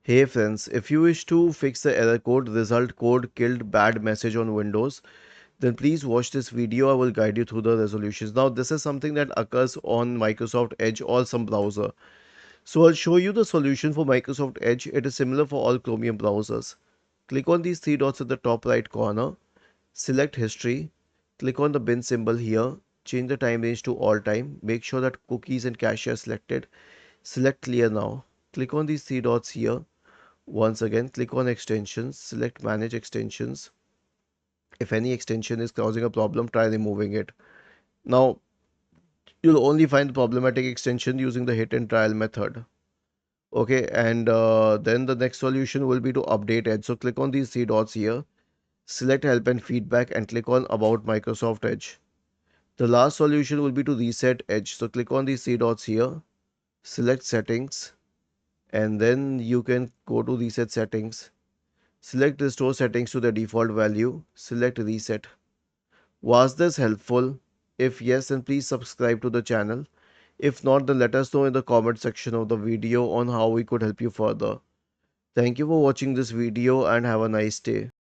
Hey friends, if you wish to fix the error code result code killed bad message on Windows, then please watch this video. I will guide you through the resolutions. Now, this is something that occurs on Microsoft Edge or some browser. So I'll show you the solution for Microsoft Edge. It is similar for all Chromium browsers. Click on these three dots at the top right corner, select history, click on the bin symbol here, change the time range to all time, make sure that cookies and cache are selected, select clear now. Click on these three dots here. Once again, click on extensions, select manage extensions. If any extension is causing a problem, try removing it. Now, you'll only find problematic extension using the hit and trial method. Okay, and then the next solution will be to update Edge. So click on these three dots here, select help and feedback and click on about Microsoft Edge. The last solution will be to reset Edge. So click on these three dots here, select settings, and then you can go to reset settings. Select restore settings to the default value, select reset. Was this helpful? If yes, then please subscribe to the channel. If not, then let us know in the comment section of the video on how we could help you further. Thank you for watching this video and have a nice day.